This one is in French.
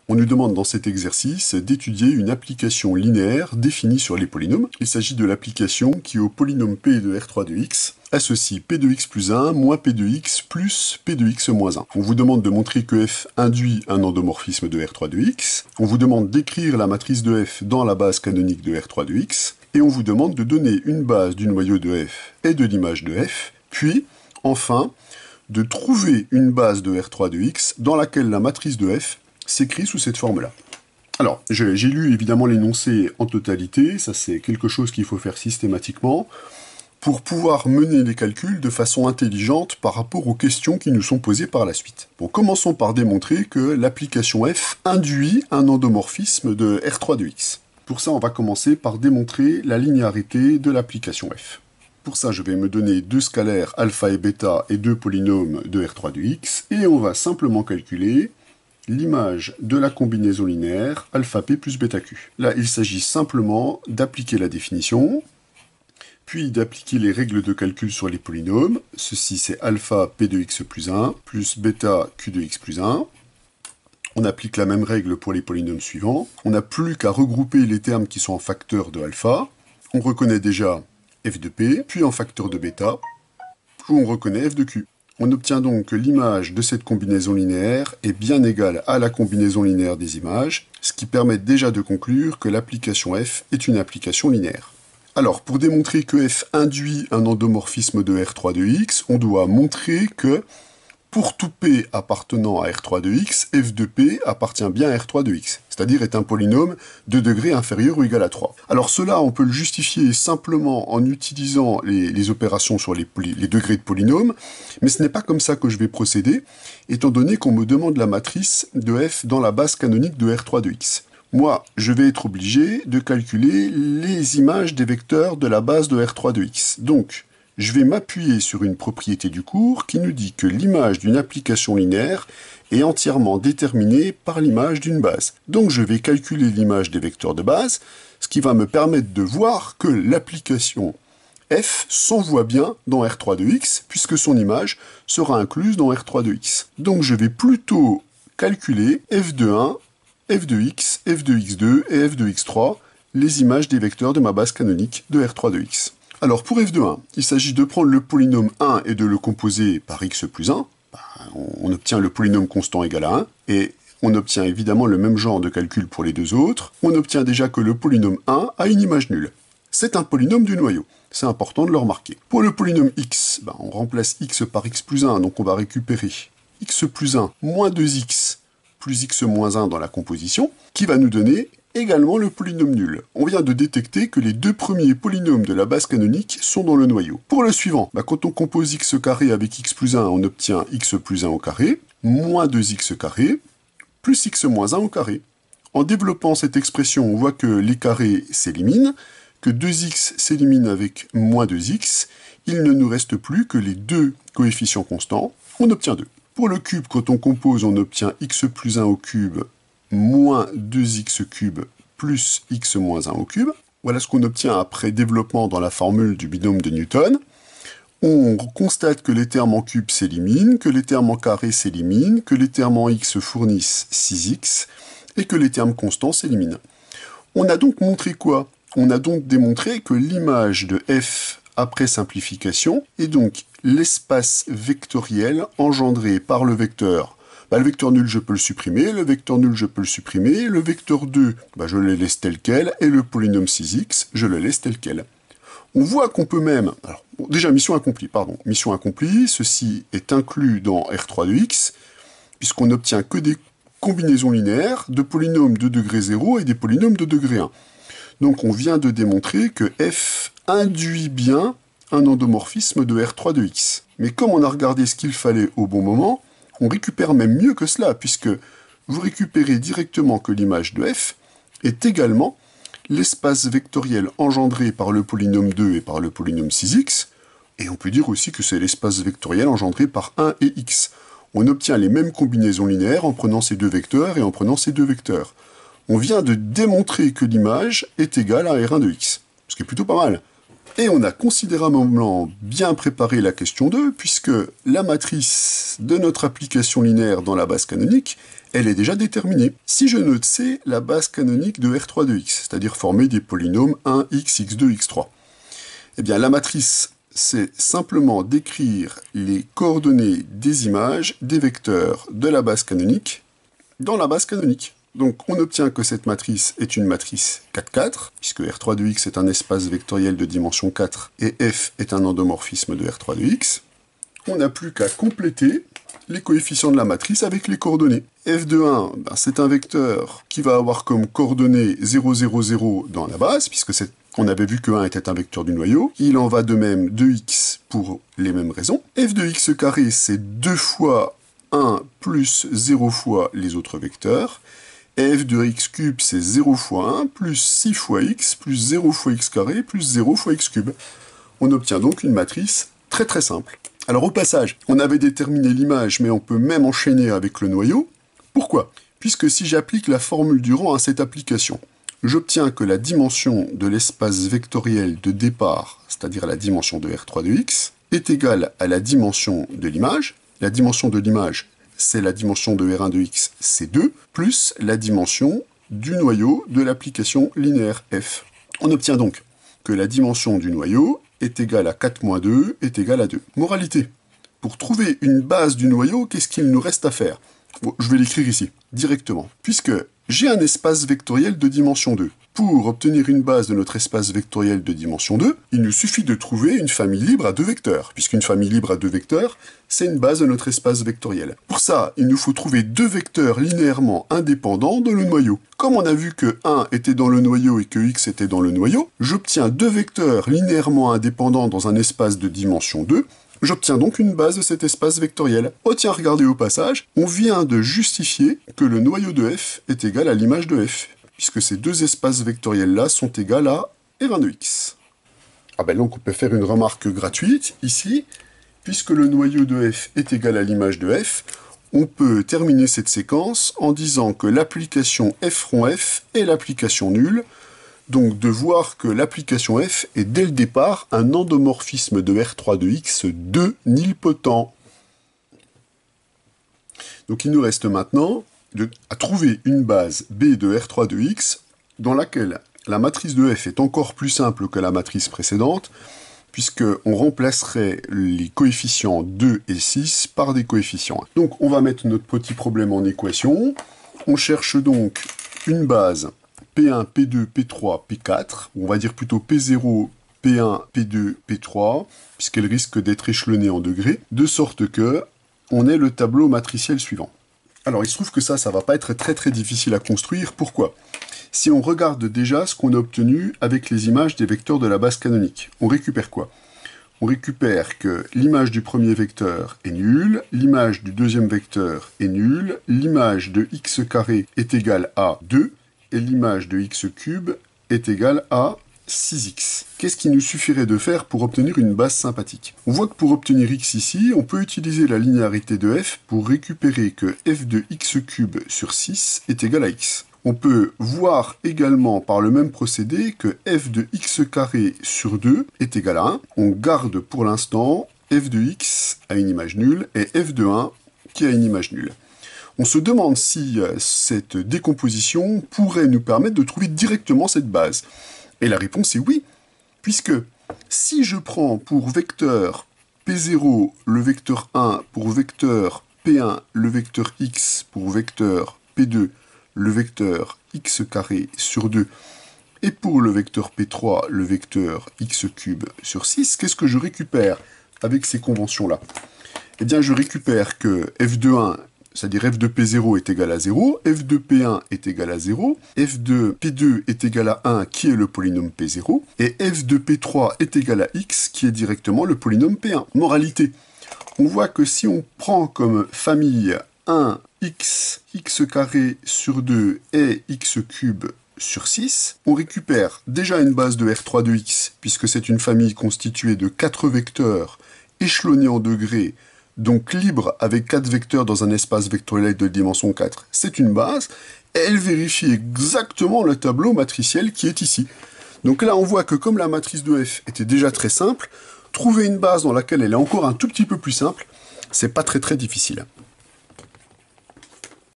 On nous demande dans cet exercice d'étudier une application linéaire définie sur les polynômes. Il s'agit de l'application qui, au polynôme p de R3 de x, associe p de x plus 1 moins p de x plus p de x moins 1. On vous demande de montrer que f induit un endomorphisme de R3 de x. On vous demande d'écrire la matrice de f dans la base canonique de R3 de x. Et on vous demande de donner une base du noyau de f et de l'image de f. Puis, enfin, de trouver une base de R3 de x dans laquelle la matrice de f s'écrit sous cette forme-là. Alors, j'ai lu évidemment l'énoncé en totalité, ça c'est quelque chose qu'il faut faire systématiquement, pour pouvoir mener les calculs de façon intelligente par rapport aux questions qui nous sont posées par la suite. Bon, commençons par démontrer que l'application f induit un endomorphisme de R3 de x. Pour ça, on va commencer par démontrer la linéarité de l'application f. Pour ça, je vais me donner deux scalaires alpha et bêta et deux polynômes de R3 de x, et on va simplement calculer l'image de la combinaison linéaire alpha p plus bêta q. Là, il s'agit simplement d'appliquer la définition, puis d'appliquer les règles de calcul sur les polynômes. Ceci, c'est alpha p de x plus 1 plus bêta q de x plus 1. On applique la même règle pour les polynômes suivants. On n'a plus qu'à regrouper les termes qui sont en facteur de alpha. On reconnaît déjà f de p, puis en facteur de bêta, où on reconnaît f de q. On obtient donc que l'image de cette combinaison linéaire est bien égale à la combinaison linéaire des images, ce qui permet déjà de conclure que l'application f est une application linéaire. Alors, pour démontrer que f induit un endomorphisme de R3 de x, on doit montrer que pour tout p appartenant à R3 de x, f de p appartient bien à R3 de x, c'est-à-dire est un polynôme de degré inférieur ou égal à 3. Alors cela, on peut le justifier simplement en utilisant les opérations sur les degrés de polynômes, mais ce n'est pas comme ça que je vais procéder, étant donné qu'on me demande la matrice de f dans la base canonique de R3 de x. Moi, je vais être obligé de calculer les images des vecteurs de la base de R3 de x. Donc, je vais m'appuyer sur une propriété du cours qui nous dit que l'image d'une application linéaire est entièrement déterminée par l'image d'une base. Donc je vais calculer l'image des vecteurs de base, ce qui va me permettre de voir que l'application f s'envoie bien dans R3 de x, puisque son image sera incluse dans R3 de x. Donc je vais plutôt calculer f de 1, f de x, f de x2 et f de x3, les images des vecteurs de ma base canonique de R3 de x. Alors pour f de 1, il s'agit de prendre le polynôme 1 et de le composer par x plus 1. On obtient le polynôme constant égal à 1, et on obtient évidemment le même genre de calcul pour les deux autres. On obtient déjà que le polynôme 1 a une image nulle. C'est un polynôme du noyau. C'est important de le remarquer. Pour le polynôme x, on remplace x par x plus 1, donc on va récupérer x plus 1 moins 2x plus x moins 1 dans la composition, qui va nous donner également le polynôme nul. On vient de détecter que les deux premiers polynômes de la base canonique sont dans le noyau. Pour le suivant, quand on compose x carré avec x plus 1, on obtient x plus 1 au carré, moins 2x carré, plus x moins 1 au carré. En développant cette expression, on voit que les carrés s'éliminent, que 2x s'élimine avec moins 2x, il ne nous reste plus que les deux coefficients constants, on obtient 2. Pour le cube, quand on compose, on obtient x plus 1 au cube moins 2x cube plus x moins 1 au cube. Voilà ce qu'on obtient après développement dans la formule du binôme de Newton. On constate que les termes en cube s'éliminent, que les termes en carré s'éliminent, que les termes en x fournissent 6x, et que les termes constants s'éliminent. On a donc montré quoi? On a donc démontré que l'image de f après simplification est donc l'espace vectoriel engendré par le vecteur. Le vecteur nul, je peux le supprimer, le vecteur nul, je peux le supprimer, le vecteur 2, je le laisse tel quel, et le polynôme 6x, je le laisse tel quel. On voit qu'on peut même... Alors, déjà, mission accomplie, ceci est inclus dans R3 de x, puisqu'on n'obtient que des combinaisons linéaires de polynômes de degré 0 et des polynômes de degré 1. Donc on vient de démontrer que f induit bien un endomorphisme de R3 de x. Mais comme on a regardé ce qu'il fallait au bon moment, on récupère même mieux que cela, puisque vous récupérez directement que l'image de f est également l'espace vectoriel engendré par le polynôme 2 et par le polynôme 6x, et on peut dire aussi que c'est l'espace vectoriel engendré par 1 et x. On obtient les mêmes combinaisons linéaires en prenant ces deux vecteurs et en prenant ces deux vecteurs. On vient de démontrer que l'image est égale à R1 de x, ce qui est plutôt pas mal. Et on a considérablement bien préparé la question 2, puisque la matrice de notre application linéaire dans la base canonique, elle est déjà déterminée. Si je note C, la base canonique de R3 de X, c'est-à-dire formée des polynômes 1x, x2, x3. Eh bien, la matrice, c'est simplement d'écrire les coordonnées des images des vecteurs de la base canonique dans la base canonique. Donc, on obtient que cette matrice est une matrice 4-4, puisque R3 de X est un espace vectoriel de dimension 4 et F est un endomorphisme de R3 de X. On n'a plus qu'à compléter les coefficients de la matrice avec les coordonnées. F de 1, c'est un vecteur qui va avoir comme coordonnées 0, 0, 0 dans la base, puisque on avait vu que 1 était un vecteur du noyau. Il en va de même de x pour les mêmes raisons. F de x carré, c'est 2 fois 1 plus 0 fois les autres vecteurs. F de x cube, c'est 0 fois 1 plus 6 fois x plus 0 fois x carré plus 0 fois x cube. On obtient donc une matrice très très simple. Alors au passage, on avait déterminé l'image, mais on peut même enchaîner avec le noyau. Pourquoi? Puisque si j'applique la formule du rang à cette application, j'obtiens que la dimension de l'espace vectoriel de départ, c'est-à-dire la dimension de R3 de X, est égale à la dimension de l'image. La dimension de l'image, c'est la dimension de R1 de X, c'est 2, plus la dimension du noyau de l'application linéaire F. On obtient donc que la dimension du noyau est égale à 4 moins 2 est égale à 2. Moralité. Pour trouver une base du noyau, qu'est-ce qu'il nous reste à faire? Bon, je vais l'écrire ici, directement. Puisque j'ai un espace vectoriel de dimension 2. Pour obtenir une base de notre espace vectoriel de dimension 2, il nous suffit de trouver une famille libre à 2 vecteurs. Puisqu'une famille libre à 2 vecteurs, c'est une base de notre espace vectoriel. Pour ça, il nous faut trouver 2 vecteurs linéairement indépendants dans le noyau. Comme on a vu que 1 était dans le noyau et que x était dans le noyau, j'obtiens 2 vecteurs linéairement indépendants dans un espace de dimension 2. J'obtiens donc une base de cet espace vectoriel. Oh tiens, regardez au passage, on vient de justifier que le noyau de f est égal à l'image de f, puisque ces deux espaces vectoriels-là sont égaux à R1 de x. Ah ben donc on peut faire une remarque gratuite, ici, puisque le noyau de f est égal à l'image de f, on peut terminer cette séquence en disant que l'application f rond f est l'application nulle, donc de voir que l'application f est dès le départ un endomorphisme de R3 de X de nilpotent. Donc il nous reste maintenant à trouver une base B de R3 de X dans laquelle la matrice de f est encore plus simple que la matrice précédente, puisqu'on remplacerait les coefficients 2 et 6 par des coefficients 1. Donc on va mettre notre petit problème en équation. On cherche donc une base P1, P2, P3, P4, on va dire plutôt P0, P1, P2, P3, puisqu'elle risque d'être échelonnée en degrés, de sorte que on ait le tableau matriciel suivant. Alors il se trouve que ça va pas être très très difficile à construire. Pourquoi? Si on regarde déjà ce qu'on a obtenu avec les images des vecteurs de la base canonique, on récupère quoi? On récupère que l'image du premier vecteur est nulle, l'image du deuxième vecteur est nulle, l'image de x carré est égale à 2, et l'image de x cube est égale à 6x. Qu'est-ce qu'il nous suffirait de faire pour obtenir une base sympathique? On voit que pour obtenir x ici, on peut utiliser la linéarité de f pour récupérer que f de x cube sur 6 est égal à x. On peut voir également par le même procédé que f de x carré sur 2 est égal à 1. On garde pour l'instant f de x à une image nulle et f de 1 qui a une image nulle. On se demande si cette décomposition pourrait nous permettre de trouver directement cette base. Et la réponse est oui, puisque si je prends pour vecteur P0 le vecteur 1, pour vecteur P1 le vecteur x, pour vecteur P2 le vecteur x carré sur 2, et pour le vecteur P3 le vecteur x cube sur 6, qu'est-ce que je récupère avec ces conventions-là? Eh bien, je récupère que f de 1, c'est-à-dire f de P0 est égal à 0, f de P1 est égal à 0, f de P2 est égal à 1, qui est le polynôme P0, et f de P3 est égal à x, qui est directement le polynôme P1. Moralité, on voit que si on prend comme famille 1, x carré sur 2 et x cube sur 6, on récupère déjà une base de R3 de x, puisque c'est une famille constituée de 4 vecteurs échelonnés en degrés, donc libre avec 4 vecteurs dans un espace vectoriel de dimension 4. C'est une base, et elle vérifie exactement le tableau matriciel qui est ici. Donc là, on voit que comme la matrice de f était déjà très simple, trouver une base dans laquelle elle est encore un tout petit peu plus simple, c'est pas très difficile.